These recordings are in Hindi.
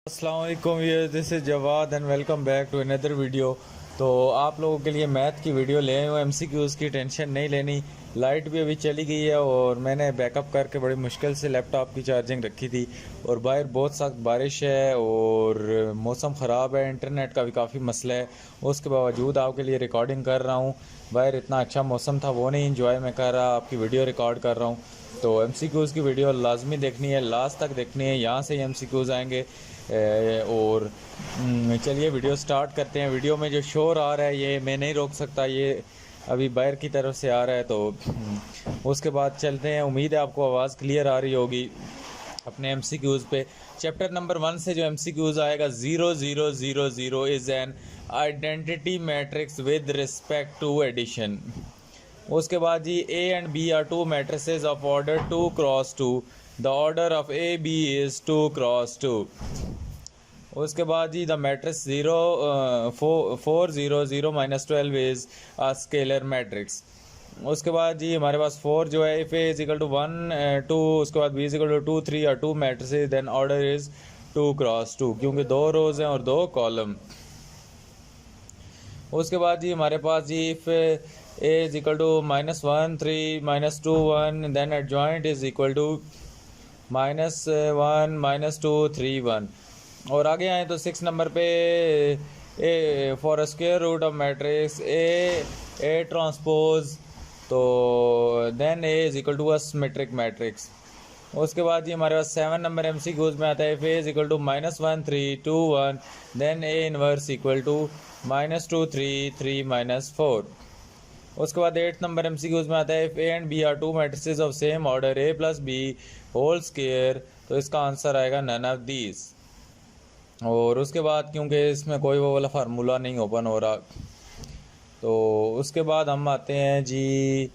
अस्सलाम वालेकुम, ये this is Jawad and welcome back to another video. तो आप लोगों के लिए मैथ की वीडियो ले आए हो। एमसीक्यूज़ की टेंशन नहीं लेनी। लाइट भी अभी चली गई है और मैंने बैकअप करके बड़ी मुश्किल से लैपटॉप की चार्जिंग रखी थी और बाहर बहुत सख्त बारिश है और मौसम ख़राब है, इंटरनेट का भी काफ़ी मसला है। उसके बावजूद आपके लिए रिकॉर्डिंग कर रहा हूँ। बाहर इतना अच्छा मौसम था, वो नहीं इंजॉय मैं कर रहा, आपकी वीडियो रिकॉर्ड कर रहा हूँ। तो एमसीक्यूज़ की वीडियो लाजमी देखनी है, लास्ट तक देखनी है, यहाँ से ही एमसीक्यूज़ आएंगे। और चलिए वीडियो स्टार्ट करते हैं। वीडियो में जो शोर आ रहा है ये मैं नहीं रोक सकता, ये अभी बाहर की तरफ से आ रहा है। तो उसके बाद चलते हैं। उम्मीद है आपको आवाज़ क्लियर आ रही होगी। अपने एमसीक्यूज़ पे चैप्टर नंबर 1 से जो एमसीक्यूज़ आएगा, 0 0 0 0 is an identity matrix with respect to addition. उसके बाद जी A and B are two matrices of order 2 cross 2। The order of A B is 2 cross 2। उसके बाद जी the matrix 4 0 0 -12 is a scalar matrix. उसके बाद जी हमारे पास 4 जो है, if A is equal to 1 2, उसके बाद बी इज इक्वल टू 2 3 और 2 matrices, then order is 2 cross 2, क्योंकि 2 रोज़ हैं और 2 कॉलम। उसके बाद जी हमारे पास जी if A is equal to -1 3 -2 1, then adjoint is equal to -1 -2 3 1। और आगे आए तो 6 नंबर पे A for square root of matrix A transpose, तो then A is equal to a symmetric matrix. उसके बाद ये हमारे पास 7 नंबर एमसीक्यूज में आता है, if A is equal to -1 3 2 1, then A inverse equal to -2 3 3 -4। उसके बाद 8 नंबर एमसीक्यूज में आता है, if A and B are two matrices of same order A plus B whole square, तो इसका आंसर आएगा नन ऑफ दीज। और उसके बाद क्योंकि इसमें कोई वो वाला फार्मूला नहीं ओपन हो रहा, तो उसके बाद हम आते हैं जी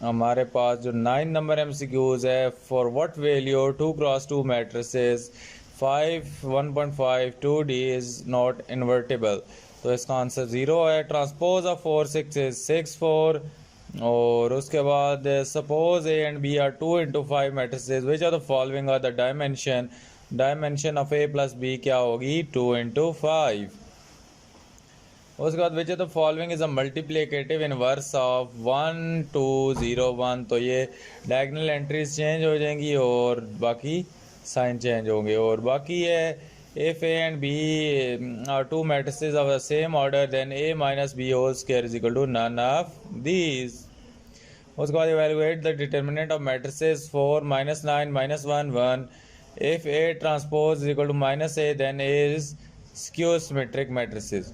हमारे पास जो 9 नंबर एमसीक्यूज है, for what value 2 cross 2 matrices 5 1.5 2D is not invertible, तो इसका आंसर 0 है। Transpose of 4 6 is 6 4। और उसके बाद suppose A and B are 2 into 5 matrices, which are the following are the dimension of A plus B क्या होगी, 2 into 5। उसके बाद which the following is a multiplicative inverse of 1 2 0 1, तो ये डायगोनल एंट्रीज चेंज हो जाएंगी और बाकी साइन चेंज होंगे। और बाकी है if A and B are two matrices of the same order, then A minus B whole square is equal to none of these. उसके बाद evaluate the determinant of matrices 4 -9 -1 1, if A transpose is equal to -a, then A is skew symmetric matrices.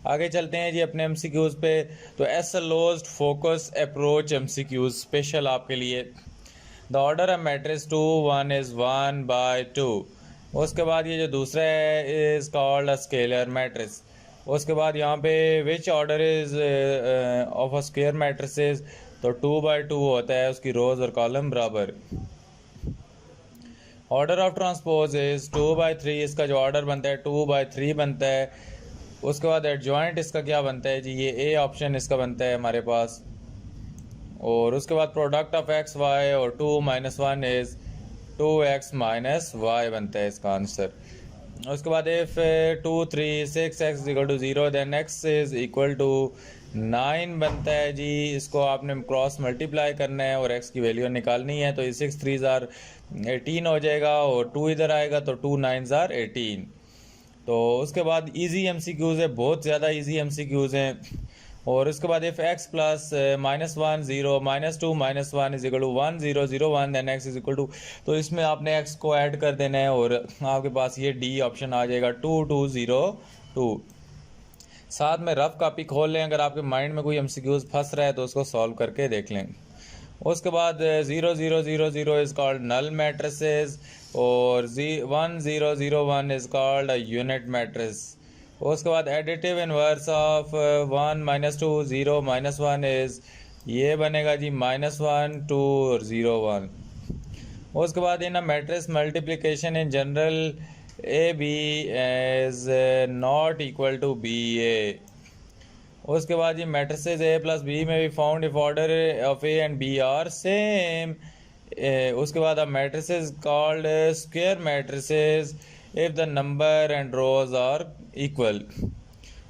आगे चलते हैं जी अपने एमसीक्यूज़ पे। तो एसलोज्ड फोकस अप्रोच एमसीक्यूज़ स्पेशल आपके लिए। The order of matrix 2 1 is 1/2। उसके बाद ये जो दूसरा है is called a scalar matrix. उसके बाद यहाँ पे which order is of a square matrices, तो 2/2 होता है, उसकी रोज़ और कॉलम बराबर। ऑर्डर ऑफ ट्रांसपोज इज़ 2/3, इसका जो ऑर्डर बनता है 2/3 बनता है। उसके बाद एडजॉइंट इसका क्या बनता है जी, ये ए ऑप्शन इसका बनता है हमारे पास। और उसके बाद प्रोडक्ट ऑफ एक्स वाई और 2 -1 इज़ 2x - y बनता है इसका आंसर। उसके बाद if 2 3 6 x equal to 0, then x is equal to 9 बनता है जी। इसको आपने क्रॉस मल्टीप्लाई करना है और x की वैल्यू निकालनी है, तो ये 6 3 ज़ार 18 हो जाएगा और 2 इधर आएगा तो 2 9 ज़ार 18। तो उसके बाद इजी एमसीक्यूज़ है, बहुत ज़्यादा इजी एमसीक्यूज़ हैं। और उसके बाद if X plus -1 0 -2 -1 is equal to 1 0 0 1, then X is equal to, तो इसमें आपने एक्स को ऐड कर देना है और आपके पास ये डी ऑप्शन आ जाएगा 2 2 0 2। साथ में रफ कॉपी खोल लें, अगर आपके माइंड में कोई एमसीक्यूज़ फंस रहा है तो उसको सॉल्व करके देख लें। उसके बाद 0 0 0 0 इज़ कॉल्ड नल मैट्रिसेस और 1 0 0 1 is called a unit matrix. उसके बाद एडिटिव इनवर्स ऑफ 1 -2 0 -1 इज़ ये बनेगा जी -1 2 और 0 1। उसके बाद in a matrix multiplication in general A B is not equal to B A. उसके बाद ये मैट्रिसेस ए प्लस बी में भी found if order of A and B are same उसके बाद अब matrices called square matrices if the number and rows are equal.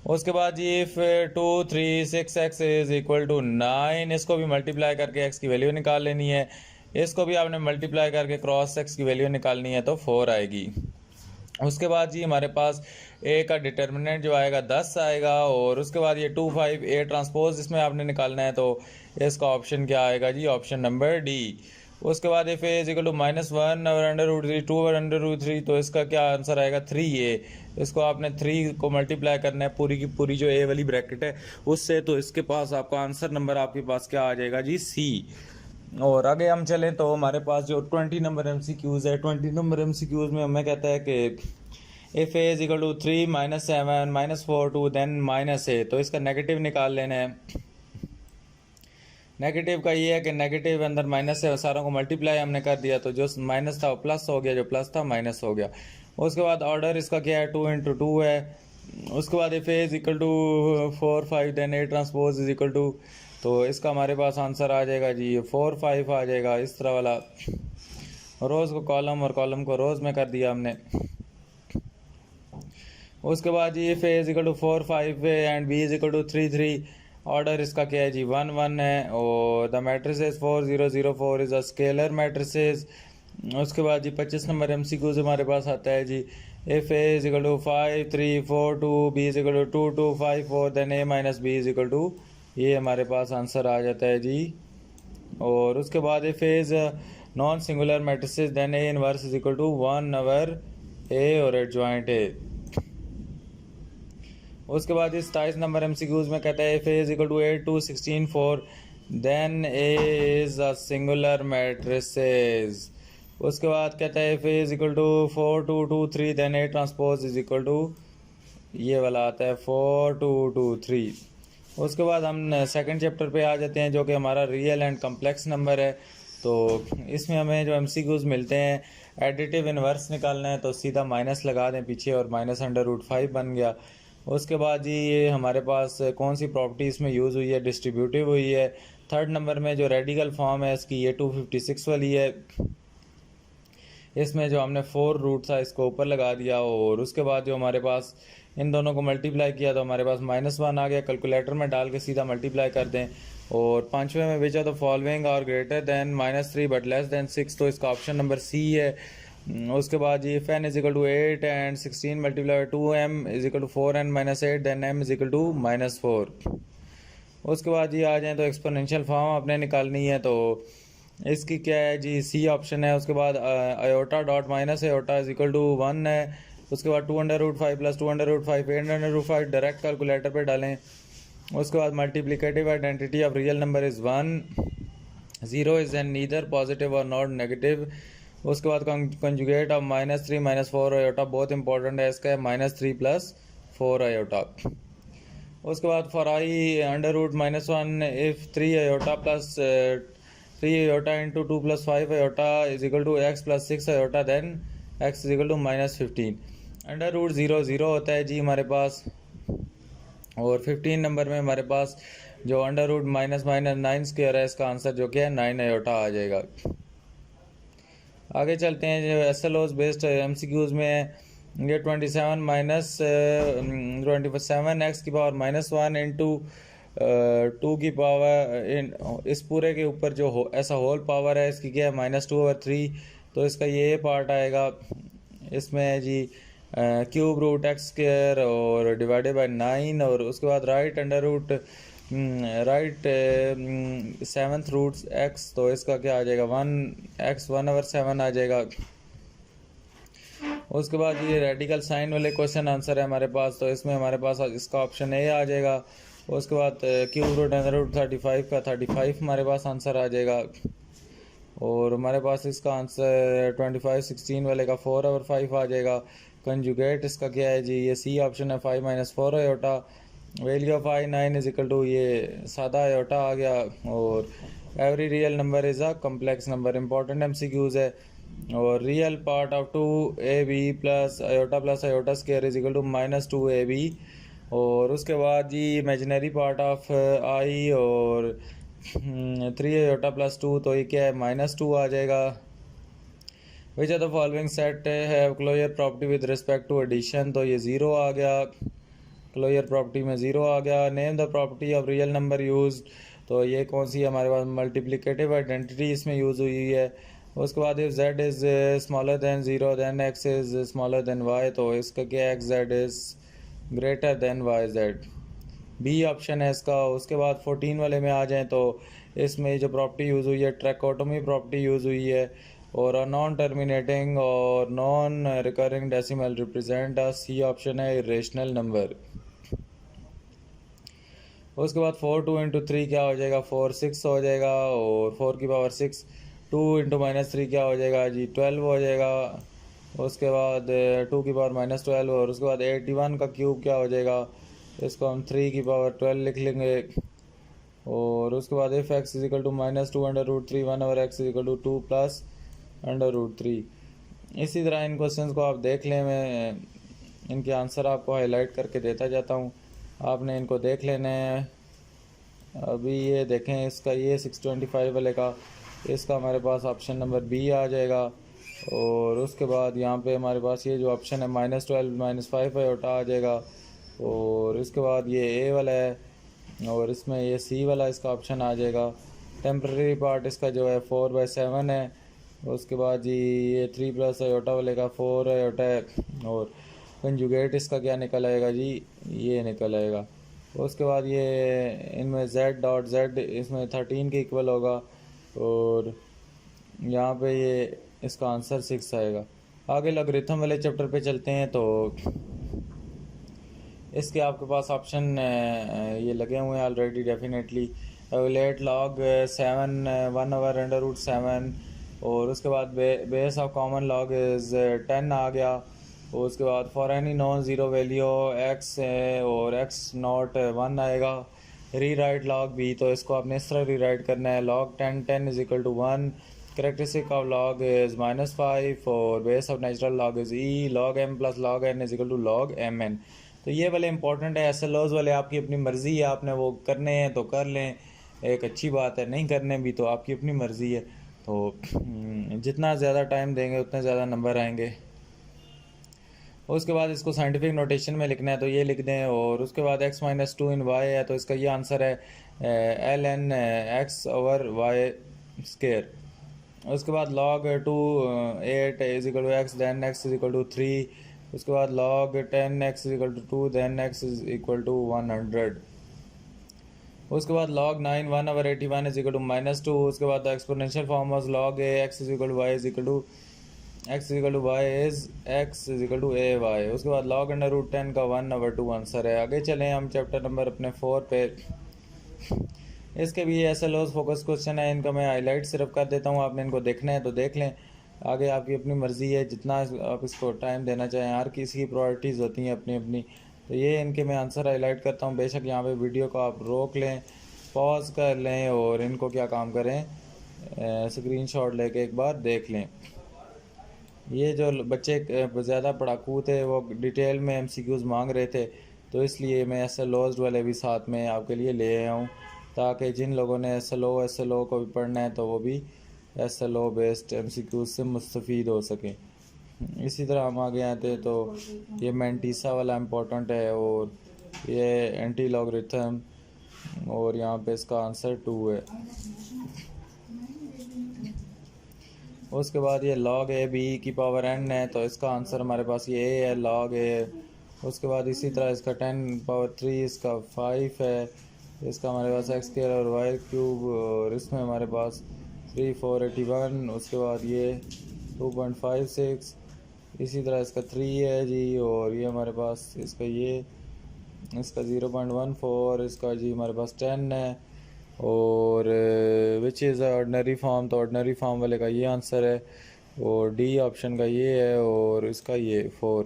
उसके बाद ये if 2 3 6 X is equal to 9, इसको भी मल्टीप्लाई करके एक्स की वैल्यू निकाल लेनी है। इसको भी आपने मल्टीप्लाई करके क्रॉस एक्स की वैल्यू निकालनी है तो 4 आएगी। उसके बाद जी हमारे पास ए का डिटर्मिनेंट जो आएगा 10 आएगा। और उसके बाद ये 2 5 ए ट्रांसपोज इसमें आपने निकालना है तो इसका ऑप्शन क्या आएगा जी, ऑप्शन नंबर डी। उसके बाद if A is equal to -1 और √3 2 और √3 तो इसका क्या आंसर आएगा 3a। इसको आपने 3 को मल्टीप्लाई करना है पूरी की पूरी जो ए वाली ब्रैकेट है उससे, तो इसके पास आपका आंसर नंबर आपके पास क्या आ जाएगा जी, सी। और आगे हम चलें तो हमारे पास जो 20 नंबर MCQs है, 20 नंबर MCQs में हमें कहता है कि if A is equal to 3 -7 -4 2 then -a, तो इसका नेगेटिव निकाल लेना है। नेगेटिव का ये है कि नेगेटिव अंदर माइनस है, सारों को मल्टीप्लाई हमने कर दिया तो जो माइनस था वो प्लस हो गया, जो प्लस था माइनस हो गया। उसके बाद ऑर्डर इसका क्या है, 2 × 2 है। उसके बाद if A is equal to 4 5 then A transpose is equal to, तो इसका हमारे पास आंसर आ जाएगा जी 4 5 आ जाएगा। इस तरह वाला रोज़ को कॉलम और कॉलम को रोज़ में कर दिया हमने। उसके बाद जी if A is equal to 4 5 and B is equal to 3 3, order इसका क्या है जी 1 1 है। और the matrices 4 0 0 4 is a scalar matrices. उसके बाद जी 25 नंबर MCQs हमारे पास आता है जी if A is equal to 5 3 4 2 B is equal to 2 2 5 4 then A minus B is equal to, ये हमारे पास आंसर आ जाता है जी। और उसके बाद if A is non singular matrices then A inverse is equal to 1 over A और एडजॉइंट ए। उसके बाद इस 27 नंबर MCQs में कहता है if A is equal to 8 2 16 4 then A is a singular matrices. उसके बाद कहता है if A is equal to 4 2 2 3 then A transpose is equal to, ये वाला आता है 4 2 2 3। उसके बाद हम सेकंड चैप्टर पे आ जाते हैं जो कि हमारा रियल एंड कम्प्लेक्स नंबर है। तो इसमें हमें जो MCQs मिलते हैं, एडिटिव इनवर्स निकालना है तो सीधा माइनस लगा दें पीछे और -√5 बन गया। उसके बाद जी ये हमारे पास कौन सी प्रॉपर्टी इसमें यूज़ हुई है, डिस्ट्रीब्यूटिव हुई है। थर्ड नंबर में जो रेडिकल फॉर्म है इसकी ये 256 वाली है। इसमें जो हमने 4 रूट था इसको ऊपर लगा दिया और उसके बाद जो हमारे पास इन दोनों को मल्टीप्लाई किया तो हमारे पास -1 आ गया। कैलकुलेटर में डाल के सीधा मल्टीप्लाई कर दें। और पाँचवें में बेचा तो फॉलोइंग और greater than -3 but less than 6, तो इसका ऑप्शन नंबर सी है। उसके बाद जी if n is equal to 8 and 16 multiply 2m is equal to 4n - 8 then m is equal to -4। उसके बाद जी आ जाएँ तो एक्सपोनेंशियल फॉर्म आपने निकालनी है तो इसकी क्या है जी, सी ऑप्शन है। उसके बाद iota dot minus iota is equal to 1 है। उसके बाद 2√5 प्लस 2√5 8√5 डायरेक्ट कैलकुलेटर पे डालें। उसके बाद multiplicative identity of real number is 1 0 is an neither positive और नॉट नेगेटिव। उसके बाद कंजुगेट ऑफ -3 -4 आयोटा बहुत इंपॉर्टेंट है, इसका है -3 + 4 आयोटा। उसके बाद for I √-1 if 3 iota plus 3 iota into 2 + 5 iota is equal to x + 6 iota then x is equal to -15। √0 0 होता है जी हमारे पास। और 15 नंबर में हमारे पास जो √-9 स्क्वायर है इसका आंसर जो कि है 9 आयोटा आ जाएगा। आगे चलते हैं जो SLOs बेस्ड MCQs में ये 27 x की पावर -1 इंटू 2 की पावर इस पूरे के ऊपर जो ऐसा होल पावर है इसकी क्या है -2/3, तो इसका ये पार्ट आएगा। इसमें है जी क्यूब रूट x स्क्वायर और डिवाइडेड बाय 9 और उसके बाद right under root right 7th root x, तो इसका क्या आ जाएगा 1x 1/7 आ जाएगा। उसके बाद ये रेडिकल साइन वाले क्वेश्चन आंसर है हमारे पास, तो इसमें हमारे पास इसका ऑप्शन ए आ जाएगा। उसके बाद क्यूब रूट अंडर रूट 35 का 35 हमारे पास आंसर आ जाएगा। और हमारे पास इसका आंसर 25 16 वाले का 4/5 आ जाएगा। कंजुगेट इसका क्या है जी, ये सी ऑप्शन है 5 - 4 iota. Value of I 9 is equal to ये सादा आयोटा आ गया। और every real number is a complex number, important MCQs है। और real part of 2ab plus iota square is equal to -2ab। और उसके बाद जी इमेजिनरी पार्ट ऑफ आई और 3 आयोटा प्लस 2, तो ये क्या है -2 आ जाएगा। Which are the following set है closure property with respect to addition, तो ये 0 आ गया, क्लोजर प्रॉपर्टी में 0 आ गया। Name the property of real number use, तो ये कौन सी हमारे पास मल्टीप्लिकेटिव आइडेंटिटी इसमें यूज़ हुई है। उसके बाद if z is smaller than 0 than x is smaller than y, तो इसका क्या है x z is greater than y z, B option है इसका। उसके बाद 14 वाले में आ जाएं तो इसमें जो प्रॉपर्टी यूज़ हुई है ट्रैकोटोमी प्रॉपर्टी यूज़ हुई है, और नॉन टर्मिनेटिंग और non recurring decimal represent a, C option है इरेशनल नंबर। उसके बाद 4 2 इंटू 3 क्या हो जाएगा 4 6 हो जाएगा, और 4 की पावर 6 2 इंटू -3 क्या हो जाएगा जी 12 हो जाएगा। उसके बाद 2 की पावर -12, और उसके बाद 81 का क्यूब क्या हो जाएगा, इसको हम 3 की पावर 12 लिख लेंगे। और उसके बाद if x is equal to -2 √3 1/x = 2 plus √3। इसी तरह इन क्वेश्चंस को आप देख लें, मैं इनके आंसर आपको हाईलाइट करके देता जाता हूँ, आपने इनको देख लेना है। अभी ये देखें इसका ये 625 वाले का, इसका हमारे पास ऑप्शन नंबर बी आ जाएगा। और उसके बाद यहाँ पे हमारे पास ये जो ऑप्शन है -12 -5 आयोटा आ जाएगा। और इसके बाद ये ए वाला है, और इसमें ये सी वाला इसका ऑप्शन आ जाएगा। टेम्प्रेरी पार्ट इसका जो है 4/7 है। उसके बाद जी ये 3 प्लस आयोटा वाले का 4 आयोटा है, और कंजुगेट इसका क्या निकल आएगा जी ये निकल आएगा। उसके बाद ये इनमें z.z इसमें 13 के इक्वल होगा, और यहाँ पे ये इसका आंसर 6 आएगा। आगे लॉगरिथम वाले चैप्टर पे चलते हैं, तो इसके आपके पास ऑप्शन ये लगे हुए हैं ऑलरेडी डेफिनेटली। एवेलेट लॉग 7 1/√7, और उसके बाद base of common log is 10 आ गया। और उसके बाद for any non zero value x और x नॉट 1 आएगा। री राइट लॉग भी, तो इसको आपने इस तरह री राइट करना है log 10 is equal to 1, characteristic of log is -5, और base of natural log is e, log m plus log n is equal to log mn। तो ये वाले इंपॉर्टेंट है। SLOs वाले आपकी अपनी मर्ज़ी है, आपने वो करने हैं तो कर लें, एक अच्छी बात है, नहीं करने भी तो आपकी अपनी मर्ज़ी है। तो जितना ज़्यादा टाइम देंगे उतने ज़्यादा नंबर आएंगे। उसके बाद इसको साइंटिफिक नोटेशन में लिखना है तो ये लिख दें। और उसके बाद x - 2 इन y है, तो इसका ये आंसर है ln x/y²। उसके बाद log 2 8 is equal to x than x is equal to 3। उसके बाद log 10 x is equal to 2 than x is equal to 100। उसके बाद log 9 1/81 इज इक्वल टू -2। उसके बाद exponential form was log a x is equal to y is equal to x is equal to a y। उसके बाद log √10 का 1/2 आंसर है। आगे चलें हम चैप्टर नंबर अपने 4 पे। इसके भी SLOs फोकस क्वेश्चन है, इनका मैं हाईलाइट सिर्फ कर देता हूँ, आपने इनको देखना है तो देख लें, आगे आपकी अपनी मर्ज़ी है जितना आप इसको टाइम देना चाहें, हर किसी की प्रायोरिटीज़ होती हैं अपनी अपनी। तो ये इनके मैं आंसर हाईलाइट करता हूँ। बेशक यहाँ पे वीडियो को आप रोक लें, पॉज कर लें, और इनको क्या काम करें स्क्रीनशॉट लेके एक बार देख लें। ये जो बच्चे ज़्यादा पढ़ाकू थे वो डिटेल में MCQs मांग रहे थे, तो इसलिए मैं SLOs वाले भी साथ में आपके लिए ले आया हूँ, ताकि जिन लोगों ने SLO को भी पढ़ना है तो वो भी SLO बेस्ड MCQs से मुस्तफ़ीद हो सकें। इसी तरह हम आगे आते हैं तो ये मैंटीसा वाला इम्पोर्टेंट है, और ये एंटी लॉगरिथम, और यहाँ पे इसका आंसर 2 है। उसके बाद ये log a b की पावर n है, तो इसका आंसर हमारे पास ये a है, log a। उसके बाद इसी तरह इसका 10⁻³ इसका 5 है, इसका हमारे पास x² और y³, और इसमें हमारे पास 3 4 81। उसके बाद ये 2.56, इसी तरह इसका 3 है जी, और ये हमारे पास इसका 0.14, इसका जी हमारे पास 10 है। और विच इज़ ऑर्डनरी फॉर्म, तो ऑर्डनरी फॉर्म वाले का ये आंसर है, और डी ऑप्शन का ये है, और इसका ये 4।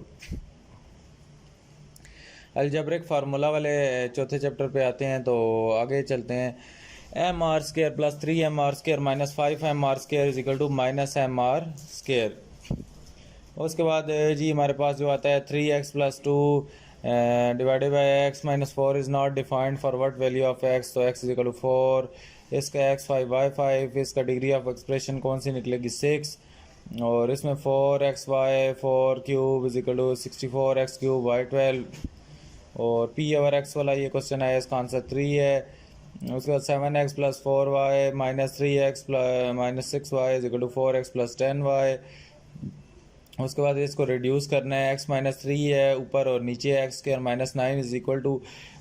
अलजेब्रिक फार्मूला वाले चौथे चैप्टर पे आते हैं, तो आगे चलते हैं। mr² + 3mr² - 5mr² is equal to -mr²। उसके बाद जी हमारे पास जो आता है 3x + 2 divided by x - 4 is not defined for what value of x, तो x इज इक्वल टू 4। इसका x5y5, इसका डिग्री ऑफ एक्सप्रेशन कौन सी निकलेगी 6, और इसमें 4xy 4 cube is equal to 64x cube y12, और पी ओवर एक्स वाला ये क्वेश्चन है, इसका आंसर 3 है। उसके बाद 7x plus 4y minus 3x minus 6y is equal to 4x plus 10y। उसके बाद इसको रिड्यूस करना है, x माइनस 3 है ऊपर और नीचे x square minus 9 is equal to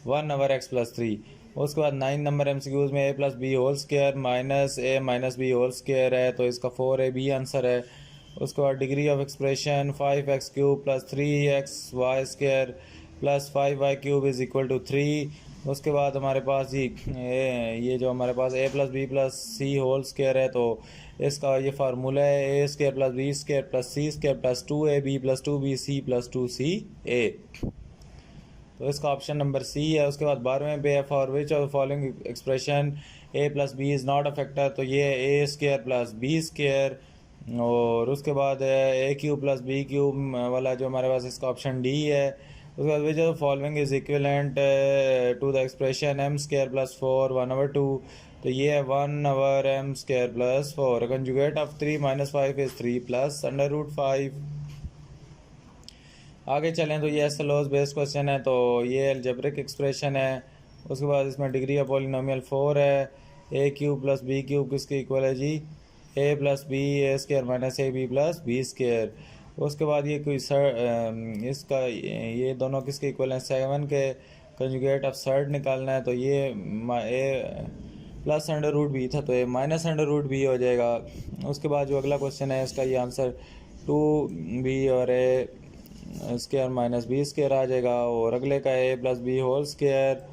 1 over x plus 3। उसके बाद 9 नंबर एमसीक्यूज में a plus B whole square minus a minus B whole square है, तो इसका 4ab आंसर है। उसके बाद degree of expression 5x cube plus 3xy square plus 5y cube is equal to 3। उसके बाद हमारे पास ये जो हमारे पास a plus B plus C whole square है, तो इसका ये फार्मूला है a square plus B square plus C square plus 2ab plus 2bc plus 2ca, तो इसका ऑप्शन नंबर सी है। उसके बाद 12वें पे है for which of following expression a plus B is not a factor, तो ये a square plus B square, और उसके बाद a cube plus B cube वाला जो हमारे पास इसका ऑप्शन डी है। उसके बाद which of following is equivalent to the expression m square plus 4 1 over 2, तो ये है 1 over m square plus 4। Conjugate of 3 minus 5 is 3 plus under root 5। आगे चलें तो ये एसएलओस बेस्ड क्वेश्चन है, तो ये अलजेब्रिक एक्सप्रेशन है। उसके बाद इसमें डिग्री ऑफ पॉलिनोमियल 4 है। a cube plus B cube किसके इक्वल है जी, a plus B A square minus A B plus B square. उसके बाद ये कोई इसका ये दोनों किसके इक्वल हैं 7 के, कंजुगेट ऑफ सर्ड निकालना है, तो ये ए प्लस अंडर रूट बी था तो ये माइनस अंडर रूट बी हो जाएगा। उसके बाद जो अगला क्वेश्चन है इसका ये आंसर 2b और a square minus B square आ जाएगा, और अगले का a plus B whole square,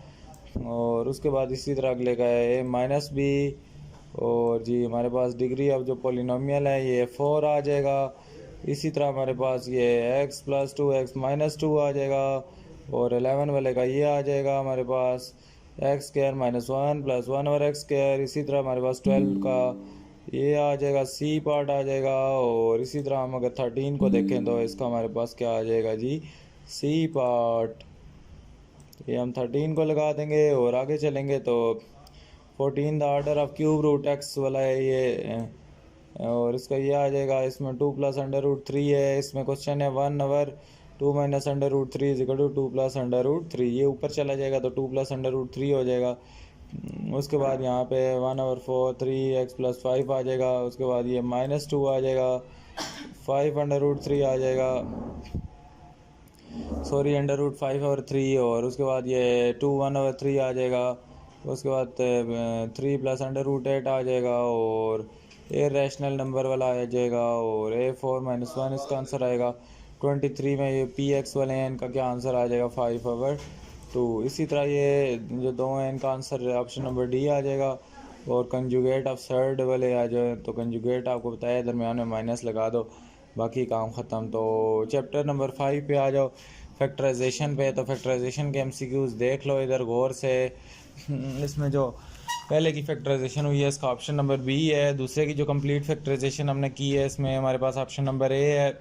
और उसके बाद इसी तरह अगले का है a माइनस बी, और जी हमारे पास डिग्री ऑफ जो पॉलिनोमियल है ये 4 आ जाएगा। इसी तरह हमारे पास ये x प्लस 2x माइनस 2 आ जाएगा, और 11 वाले का ये आ जाएगा हमारे पास x square minus 1 plus 1 over x square. इसी तरह हमारे पास 12 का ये आ जाएगा, सी पार्ट आ जाएगा, और इसी तरह हम अगर 13 को देखें तो इसका हमारे पास क्या आ जाएगा जी, सी पार्ट। ये हम 13 को लगा देंगे और आगे चलेंगे तो 14 the order of cube root x वाला है ये, और इसका ये आ जाएगा, इसमें 2 प्लस अंडर रूट 3 है। इसमें क्वेश्चन है 1 over 2 minus under root 3 is equal to 2 plus under root 3, ये ऊपर चला जाएगा तो 2 प्लस अंडर रूट 3 हो जाएगा। उसके बाद यहाँ पे 1 ओवर 4 3x प्लस 5 आ जाएगा। उसके बाद ये माइनस 2 आ जाएगा, 5 अंडर रूट 3 आ जाएगा, सॉरी अंडर रूट 5 ओवर 3, और उसके बाद ये 2 1 ओवर 3 आ जाएगा। उसके बाद 3 प्लस अंडर रूट 8 आ जाएगा, और ए रैशनल नंबर वाला आ जाएगा, और a4 माइनस 1 इसका आंसर आएगा। 23 में ये px वाले हैं, इनका क्या आंसर आ जाएगा 5 ओवर 2। इसी तरह ये जो दो हैं इनका आंसर ऑप्शन नंबर डी आ जाएगा, और कंजुगेट ऑफ थर्ड वाले आ जाए तो कंजुगेट आपको बताया दरमियान में माइनस लगा दो, बाकी काम ख़त्म। तो चैप्टर नंबर 5 पे आ जाओ फैक्टराइजेशन पे, तो फैक्टराइजेशन के एमसीक्यूज़ देख लो इधर गौर से। इसमें जो पहले की फैक्टराइजेशन हुई है इसका ऑप्शन नंबर बी है। दूसरे की जो कंप्लीट फैक्टराइजेशन हमने की है इसमें हमारे पास ऑप्शन नंबर ए है।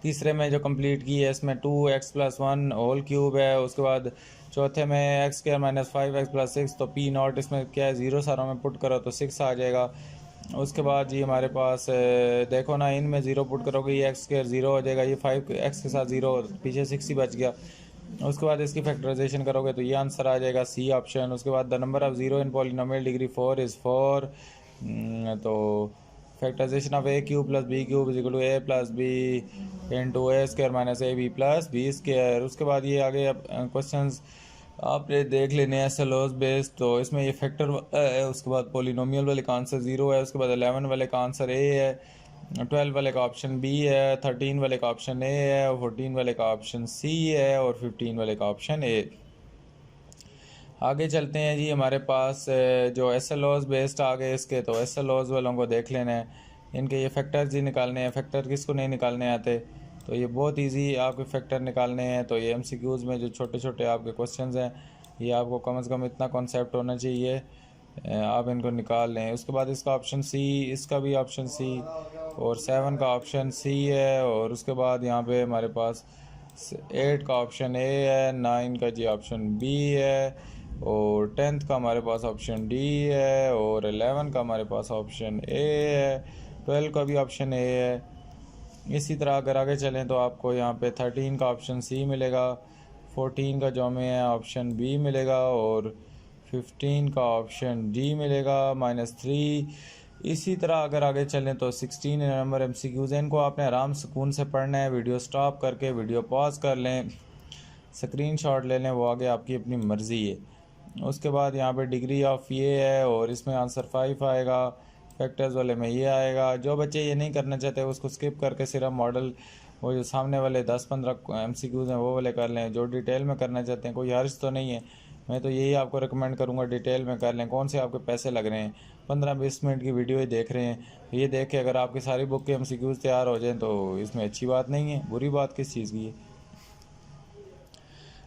तीसरे में जो कंप्लीट की है इसमें 2x प्लस 1 होल क्यूब है। उसके बाद चौथे में x square minus 5x plus 6, तो p नॉट इसमें क्या है 0 सारों में पुट करो तो 6 आ जाएगा। उसके बाद जी हमारे पास देखो ना, इनमें 0 पुट करोगे ये x स्क्वायर 0 हो जाएगा, ये 5x के साथ 0 पीछे 6 ही बच गया। उसके बाद इसकी फैक्टराइजेशन करोगे तो ये आंसर आ जाएगा सी ऑप्शन। उसके बाद the number of 0 in polynomial degree 4 is 4, तो factorization of a cube plus b cube is equal to a plus B into A square minus A B plus B square. उसके बाद ये आगे अब क्वेश्चंस आपने देख लेने हैं एसएलओस बेस्ड, तो इसमें ये फैक्टर है। उसके बाद पॉलिनोमियल वाले का आंसर 0 है। उसके बाद 11 वाले का आंसर a है, 12 वाले का ऑप्शन बी है, 13 वाले का ऑप्शन ए है, 14 वाले का ऑप्शन सी है, और 15 वाले का ऑप्शन ए। आगे चलते हैं जी, हमारे पास जो एसएलओस बेस्ड आ गए इसके, तो एसएलओस वालों को देख लेना है, इनके ये फैक्टर्स ही निकालने हैं। फैक्टर किसको नहीं निकालने आते, तो ये बहुत इजी आपके फैक्टर निकालने हैं। तो ये एमसीक्यूज़ में जो छोटे छोटे आपके क्वेश्चंस हैं ये आपको कम से कम इतना कॉन्सेप्ट होना चाहिए, आप इनको निकाल लें। उसके बाद इसका ऑप्शन सी, इसका भी ऑप्शन सी, और 7 का ऑप्शन सी है, और उसके बाद यहाँ पे हमारे पास 8 का ऑप्शन ए है, 9 का जी ऑप्शन बी है, और 10th का हमारे पास ऑप्शन डी है, और 11 का हमारे पास ऑप्शन ए है, 12 का भी ऑप्शन ए है। इसी तरह अगर आगे चलें तो आपको यहाँ पे 13 का ऑप्शन सी मिलेगा, 14 का जो में है ऑप्शन बी मिलेगा, और 15 का ऑप्शन डी मिलेगा -3। इसी तरह अगर आगे चलें तो 16 नंबर MCQs हैं, इनको आपने आराम सुकून से पढ़ना है। वीडियो स्टॉप करके वीडियो पॉज कर लें, स्क्रीनशॉट ले लें, वो आगे आपकी अपनी मर्ज़ी है। उसके बाद यहाँ पे डिग्री ऑफ ये है, और इसमें आंसर 5 आएगा, फैक्टर्स वाले में ये आएगा। जो बच्चे ये नहीं करना चाहते उसको स्किप करके सिर्फ मॉडल वो जो सामने वाले 10-15 MCQs हैं वो वाले कर लें। जो डिटेल में करना चाहते हैं कोई हर्ज तो नहीं है, मैं तो यही आपको रिकमेंड करूँगा डिटेल में कर लें। कौन से आपके पैसे लग रहे हैं, 15-20 मिनट की वीडियो ही देख रहे हैं, ये देख के अगर आपकी सारी बुक के MCQs तैयार हो जाएँ तो इसमें अच्छी बात नहीं है, बुरी बात किस चीज़ की है।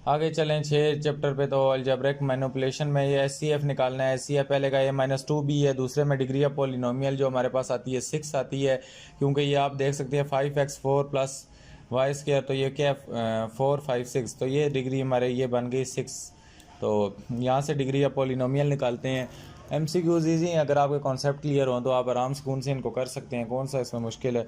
आगे चलें 6 चैप्टर पे, तो अलजेब्रिक मैनिपुलेशन में ये SCF निकालना है। SCF पहले का ये -2b है, दूसरे में डिग्री ऑफ पॉलिनोमियल जो हमारे पास आती है 6 आती है, क्योंकि ये आप देख सकते हैं 5x4 + y², तो ये क्या 4 5 6, तो ये डिग्री हमारे ये बन गई 6। तो यहाँ से डिग्री ऑफ पॉलिनोमियल निकालते हैं। MCQs ईजी हैं, अगर आपके कॉन्सेप्ट क्लियर हो तो आप आराम सुकून से इनको कर सकते हैं, कौन सा इसमें मुश्किल है।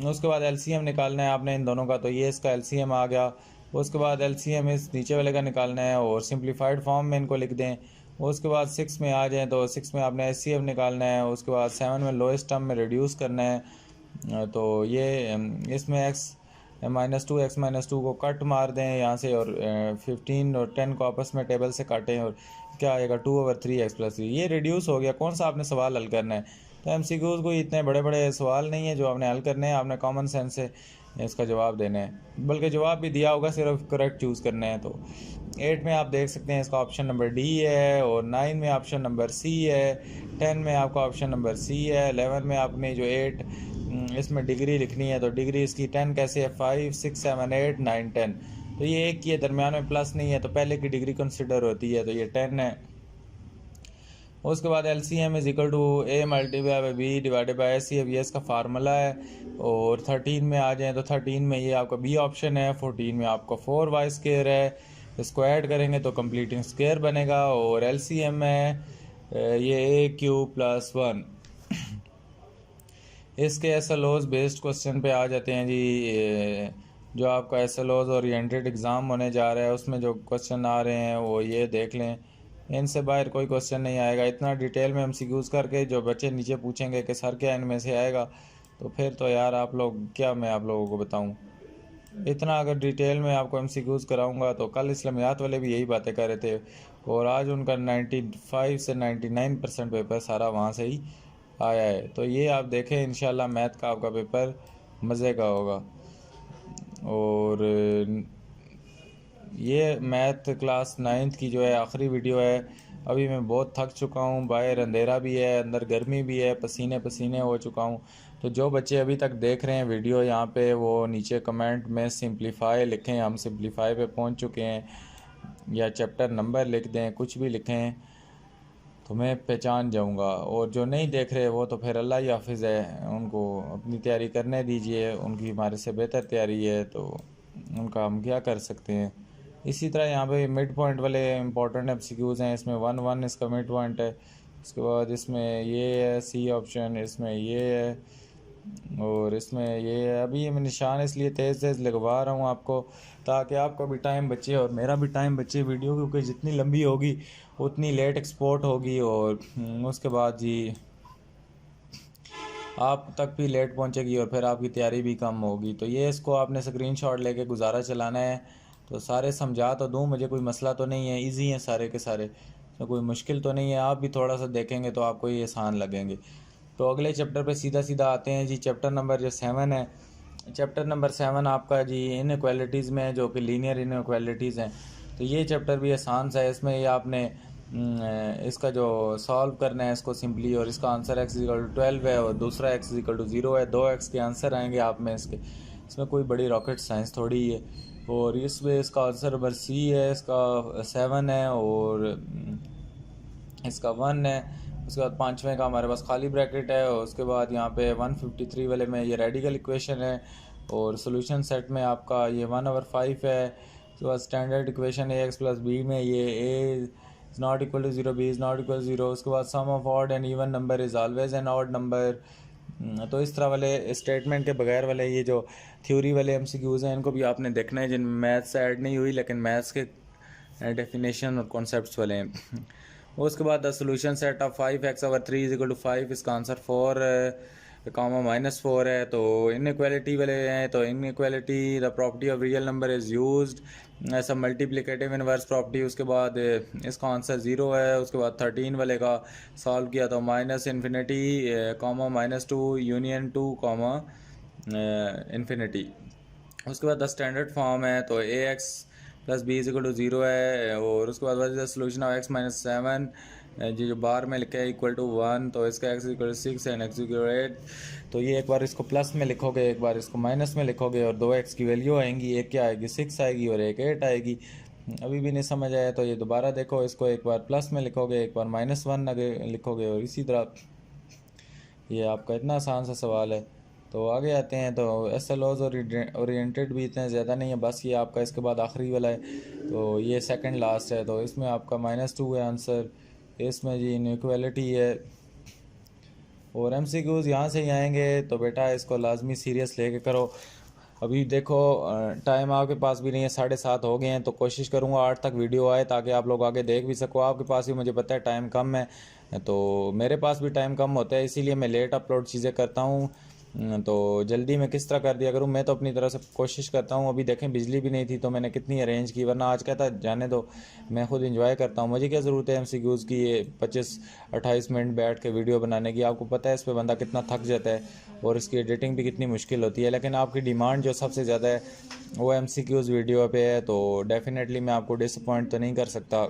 उसके बाद LCM निकालना है आपने इन दोनों का, तो ये इसका LCM आ गया। उसके बाद LCM इस नीचे वाले का निकालना है और सिंप्लीफाइड फॉर्म में इनको लिख दें। उसके बाद 6 में आ जाएँ तो 6 में आपने SCF निकालना है। उसके बाद 7 में लोएस्ट टर्म में रिड्यूस करना है। तो ये इसमें -2 x -2 को कट मार दें यहाँ से, और 15 और 10 को आपस में टेबल से काटें, और क्या आएगा 2/3x + 3। ये रिड्यूस हो गया। कौन सा आपने सवाल हल करना है, तो MCQs को इतने बड़े बड़े सवाल नहीं है जो आपने हल करने हैं, आपने कॉमन सेंस से इसका जवाब देना है, बल्कि जवाब भी दिया होगा, सिर्फ करेक्ट चूज़ करना है। तो 8 में आप देख सकते हैं इसका ऑप्शन नंबर डी है, और 9 में ऑप्शन नंबर सी है, 10 में आपका ऑप्शन नंबर सी है, 11 में आपने जो 8 इसमें डिग्री लिखनी है, तो डिग्री इसकी 10 कैसे है 5 6 7 8 9 10, तो ये एक ही है, दरमियान में प्लस नहीं है, तो पहले की डिग्री कंसिडर होती है, तो ये 10 है। उसके बाद LCM = A × B / SCF, ये इसका फार्मूला है। और 13 में आ जाएँ तो 13 में ये आपका B ऑप्शन है, 14 में आपका 4y² है, इसको ऐड करेंगे तो कंप्लीटिंग स्क्वायर बनेगा। और LCM है ये AQ + 1। इसके SLOs बेस्ड क्वेश्चन पे आ जाते हैं जी। जो आपका SLOs ओरिएंटेड एग्ज़ाम होने जा रहा है उसमें जो क्वेश्चन आ रहे हैं वो ये देख लें, इनसे बाहर कोई क्वेश्चन नहीं आएगा। इतना डिटेल में MCQs करके जो बच्चे नीचे पूछेंगे कि सर क्या इनमें से आएगा, तो फिर तो यार आप लोग क्या, मैं आप लोगों को बताऊं। इतना अगर डिटेल में आपको MCQs कराऊंगा तो कल इस्लामियात वाले भी यही बातें कर रहे थे, और आज उनका 95 से 99% पेपर सारा वहाँ से ही आया है। तो ये आप देखें, इंशाल्लाह मैथ का आपका पेपर मज़े का होगा। और ये मैथ क्लास 9th की जो है आखिरी वीडियो है। अभी मैं बहुत थक चुका हूँ, बाहर अंधेरा भी है, अंदर गर्मी भी है, पसीने पसीने हो चुका हूँ। तो जो बच्चे अभी तक देख रहे हैं वीडियो यहाँ पे, वो नीचे कमेंट में सिंप्लीफाई लिखें, हम सिंप्लीफाई पे पहुँच चुके हैं, या चैप्टर नंबर लिख दें, कुछ भी लिखें तो मैं पहचान जाऊँगा। और जो नहीं देख रहे वो तो फिर अल्लाह ही हाफिज़ है, उनको अपनी तैयारी करने दीजिए, उनकी हमारे से बेहतर तैयारी है, तो उनका हम क्या कर सकते हैं। इसी तरह यहाँ पे मिड पॉइंट वाले इंपॉर्टेंट MCQs हैं, इसमें 1 इसका मिड पॉइंट है। उसके बाद इसमें ये है C ऑप्शन, इसमें ये है, और इसमें ये है। अभी मैं निशान इसलिए तेज़ तेज़ लगवा रहा हूँ आपको, ताकि आपका भी टाइम बचे और मेरा भी टाइम बचे वीडियो, क्योंकि जितनी लंबी होगी उतनी लेट एक्सपोर्ट होगी, और उसके बाद जी आप तक भी लेट पहुँचेगी, और फिर आपकी तैयारी भी कम होगी। तो ये इसको आपने स्क्रीनशॉट लेके गुजारा चलाना है। तो सारे समझा तो दूँ, मुझे कोई मसला तो नहीं है, इजी हैं सारे के सारे, तो कोई मुश्किल तो नहीं है। आप भी थोड़ा सा देखेंगे तो आपको ये आसान लगेंगे। तो अगले चैप्टर पे सीधा सीधा आते हैं जी। चैप्टर नंबर जो 7 है, चैप्टर नंबर 7 आपका जी इनइक्वालिटीज़ में है, जो कि लीनियर इनइक्वालिटीज़ हैं। तो ये चैप्टर भी आसान सा है। इसमें ये आपने इसका जो सॉल्व करना है इसको सिंपली, और इसका आंसर x = 12 है, और दूसरा x = 0 है। 2x के आंसर आएंगे आप में इसके, इसमें कोई बड़ी रॉकेट साइंस थोड़ी ही है। और इसमें इसका आंसर नंबर C है, इसका 7 है, और इसका 1 है। उसके बाद 5वें का हमारे पास खाली ब्रैकेट है। और उसके बाद यहाँ पे 153 वाले में ये रेडिकल इक्वेशन है, और सॉल्यूशन सेट में आपका ये 1/5 है। उसके बाद स्टैंडर्ड इक्वेशन AX + B में ये is not equal to 0, B is not equal to 0। उसके बाद sum of odd and even number is always an odd number. तो इस तरह वाले स्टेटमेंट के बगैर वाले ये जो थ्योरी वाले MCQs हैं, इनको भी आपने देखना है, जिनमें मैथ्स ऐड नहीं हुई लेकिन मैथ्स के डेफिनेशन और कॉन्सेप्ट्स वाले हैं। उसके बाद the solution set of 5x/3 is equal to 5, इसका आंसर 4 -4 है। तो इनइक्वालिटी वाले हैं, तो inequality the property of real number is used ऐसा मल्टीप्लिकेटिव इनवर्स प्रॉपर्टी। उसके बाद इसका आंसर 0 है। उसके बाद 13 वाले का सॉल्व किया तो -∞, -2 यूनियन 2, इन्फिनिटी। उसके बाद द स्टैंडर्ड फॉर्म है तो AX + B = 0 है। और उसके बाद द सोल्यूशन ऑफ x-7 जो बार में लिखा है =1, तो इसका x = 6 एंड x = 8। तो ये एक बार इसको प्लस में लिखोगे, एक बार इसको माइनस में लिखोगे, और 2x की वैल्यू आएंगी, एक क्या आएगी 6 आएगी और एक 8 आएगी। अभी भी नहीं समझ आया तो ये दोबारा देखो, इसको एक बार प्लस में लिखोगे, एक बार -1 लिखोगे, और इसी तरह ये आपका इतना आसान सा सवाल है। तो आगे आते हैं। तो SLOs और ओरिएंटेड भी इतने ज़्यादा नहीं है, बस ये आपका इसके बाद आखिरी वाला है, तो ये सेकंड लास्ट है। तो इसमें आपका -2 है आंसर, इसमें जी इनइक्वालिटी है। और MCQs यहाँ से ही आएंगे, तो बेटा इसको लाजमी सीरियस लेके करो। अभी देखो टाइम आपके पास भी नहीं है, 7:30 हो गए हैं, तो कोशिश करूँगा 8 तक वीडियो आए ताकि आप लोग आगे देख भी सको। आपके पास भी मुझे पता है टाइम कम है, तो मेरे पास भी टाइम कम होता है, इसीलिए मैं लेट अपलोड चीज़ें करता हूँ। तो जल्दी मैं किस तरह कर दिया करूँ, मैं तो अपनी तरफ से कोशिश करता हूँ। अभी देखें बिजली भी नहीं थी तो मैंने कितनी अरेंज की, वरना आज कहता जाने दो, मैं खुद इंजॉय करता हूँ। मुझे क्या ज़रूरत है MCQs की ये 25-28 मिनट बैठ के वीडियो बनाने की। आपको पता है इस पर बंदा कितना थक जाता है और इसकी एडिटिंग भी कितनी मुश्किल होती है। लेकिन आपकी डिमांड जो सबसे ज़्यादा है वो MCQs वीडियो पे है, तो डेफिनेटली मैं आपको डिसअपॉइंट तो नहीं कर सकता।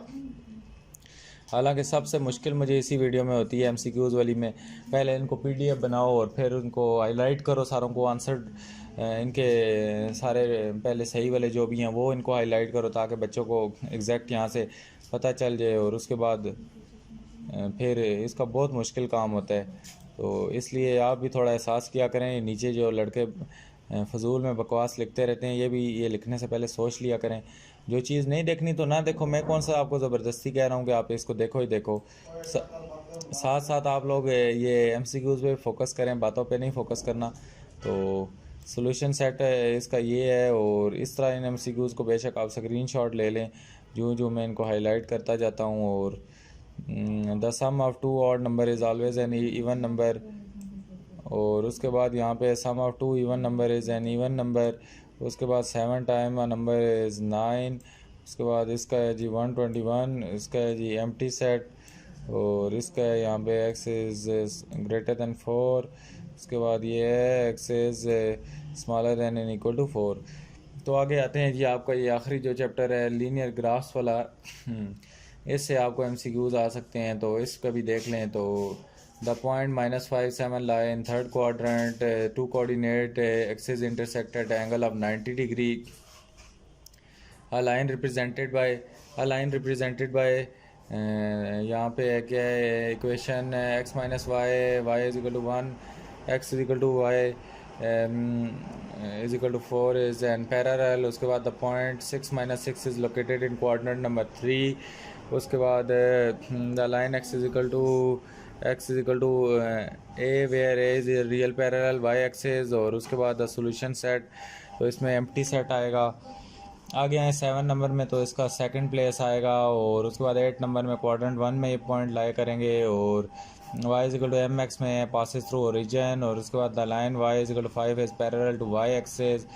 हालांकि सबसे मुश्किल मुझे इसी वीडियो में होती है MCQs वाली में। पहले इनको PDF बनाओ और फिर उनको हाईलाइट करो, सारों को आंसर इनके सारे पहले सही वाले जो भी हैं वो इनको हाईलाइट करो ताकि बच्चों को एग्जैक्ट यहाँ से पता चल जाए। और उसके बाद फिर इसका बहुत मुश्किल काम होता है, तो इसलिए आप भी थोड़ा एहसास किया करें। नीचे जो लड़के फजूल में बकवास लिखते रहते हैं, ये लिखने से पहले सोच लिया करें। जो चीज़ नहीं देखनी तो ना देखो, मैं कौन सा आपको ज़बरदस्ती कह रहा हूँ कि आप इसको देखो ही देखो। साथ साथ आप लोग ये MCQs पे फोकस करें, बातों पे नहीं फोकस करना। तो सोल्यूशन सेट इसका ये है, और इस तरह इन MCQs को बेशक आप स्क्रीनशॉट ले लें जो जो मैं इनको हाईलाइट करता जाता हूँ। और the sum of 2 odd number is always an even number. और उसके बाद यहाँ पे sum of 2 even number is an even number. उसके बाद 7 टाइम अ नंबर इज़ 9। उसके बाद इसका है जी 121, इसका है जी एम्प्टी सेट, और इसका है यहाँ पे x इज़ ग्रेटर दैन 4। उसके बाद ये है x is smaller than and equal to 4। तो आगे आते हैं जी, आपका ये आखिरी जो चैप्टर है लीनियर ग्राफ्स वाला, इससे आपको MCQs आ सकते हैं, तो इसका भी देख लें। तो the point -5, 7 lie in third quadrant, 2 coordinate axes intersect at angle of 90 degree. A line represented by यहाँ पे क्या है equation x - y is equal to 1, x is equal to y is equal to 4 is an parallel. उसके बाद the point 6 - 6 is located in quadrant number 3. उसके बाद the line x is equal to a where a is a real parallel y axis. और उसके बाद द सोल्यूशन सेट, तो इसमें एम्प्टी सेट आएगा। आगे आए 7 नंबर में, तो इसका सेकंड प्लेस आएगा। और उसके बाद 8 नंबर में क्वाड्रेंट 1 में ये पॉइंट लाए करेंगे, और y is equal to mx में पासिस थ्रू ओरिजिन। और उसके बाद the line y is equal to 5 is parallel to y axis.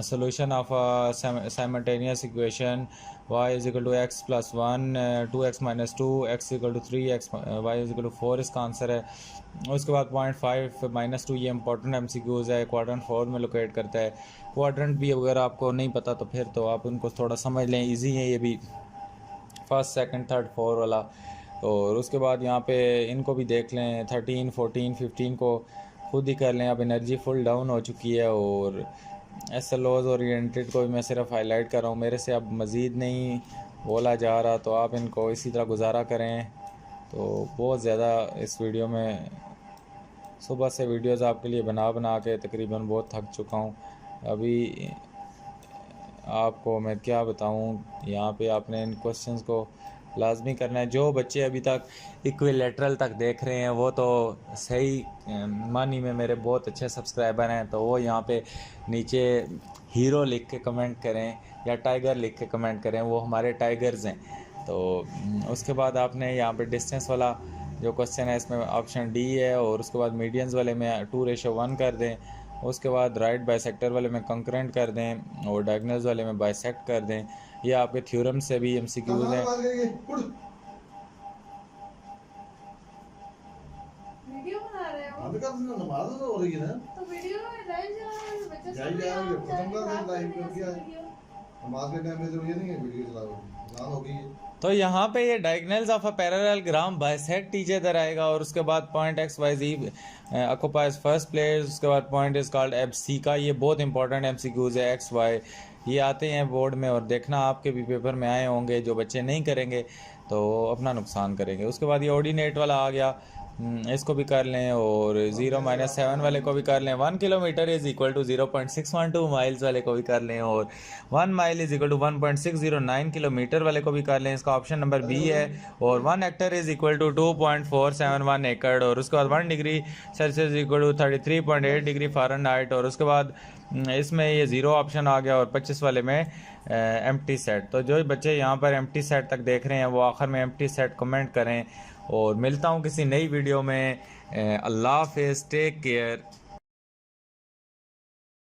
solution of a simultaneous equation y is equal to x plus 1, 2x minus 2, x equal to 3, x y is equal to 4 इसका आंसर है। उसके बाद 0.5 - 2 ये इंपॉर्टेंट MCQs है, क्वाड्रेंट 4 में लोकेट करता है। क्वाड्रेंट भी अगर आपको नहीं पता तो फिर तो आप उनको थोड़ा समझ लें, इजी है ये भी, फर्स्ट सेकंड थर्ड 4 वाला। और उसके बाद यहाँ पे इनको भी देख लें, 13 14 15 को खुद ही कर लें। अब एनर्जी फुल डाउन हो चुकी है, और SLOs ओरिएंटेड को भी मैं सिर्फ हाईलाइट कर रहा हूँ, मेरे से अब मज़ीद नहीं बोला जा रहा, तो आप इनको इसी तरह गुजारा करें। तो बहुत ज़्यादा इस वीडियो में सुबह से वीडियोस आपके लिए बना के तकरीबन बहुत थक चुका हूँ। अभी आपको मैं क्या बताऊँ, यहाँ पे आपने इन क्वेश्चंस को लाजमी करना है। जो बच्चे अभी तक इक्विलेटरल तक देख रहे हैं वो तो सही मानी में मेरे बहुत अच्छे सब्सक्राइबर हैं, तो वो यहाँ पे नीचे हीरो लिख के कमेंट करें या टाइगर लिख के कमेंट करें, वो हमारे टाइगर्स हैं। तो उसके बाद आपने यहाँ पे डिस्टेंस वाला जो क्वेश्चन है इसमें ऑप्शन डी है, और उसके बाद मीडियंस वाले में 2:1 कर दें, उसके बाद राइट बाइसेक्टर वाले में कंकरेंट कर दें, और डायगोनल्स वाले में बाइसेक्ट कर दें। ये आपके थ्योरम से भी एमसीक्यूज हैं। वीडियो बना रहे हो अभी कब से नमाज हो रही है ना, तो वीडियो में लाइव जा रहा है, बच्चे लाइव जा रही है, खत्म कर दे लाइव कर करके आए। नमाज के टाइम में तो ये नहीं है वीडियो चलाओ, नाम हो गई है। तो यहाँ पे ये diagonals of a parallelogram bisect each other आएगा, और उसके बाद पॉइंट एक्स वाई जी ऑक्युपाइज फर्स्ट प्लेस, उसके बाद पॉइंट इज कॉल्ड एबसी का। ये बहुत इंपॉर्टेंट एमसीक्यूज है, एक्स वाई ये आते हैं बोर्ड में, और देखना आपके भी पेपर में आए होंगे। जो बच्चे नहीं करेंगे तो अपना नुकसान करेंगे। उसके बाद ये ऑर्डिनेट वाला आ गया, इसको भी कर लें, और 0-7 वाले को भी कर लें। 1 kilometre is equal to 0.612 miles वाले को भी कर लें, और 1 mile is equal to 1.609 kilometre वाले को भी कर लें। इसका ऑप्शन नंबर बी है। और 1 हेक्टर इज इक्वल टू 2.471 एकड़, और उसके बाद 1 degree Celsius equal to 33.8 degree Fahrenheit. और उसके बाद इसमें ये 0 ऑप्शन आ गया, और 25 वाले में एम्प्टी सेट। तो जो बच्चे यहाँ पर एम्प्टी सेट तक देख रहे हैं वो आखिर में एम्प्टी सेट कमेंट करें। और मिलता हूँ किसी नई वीडियो में। अल्लाह हाफ़िज़, टेक केयर।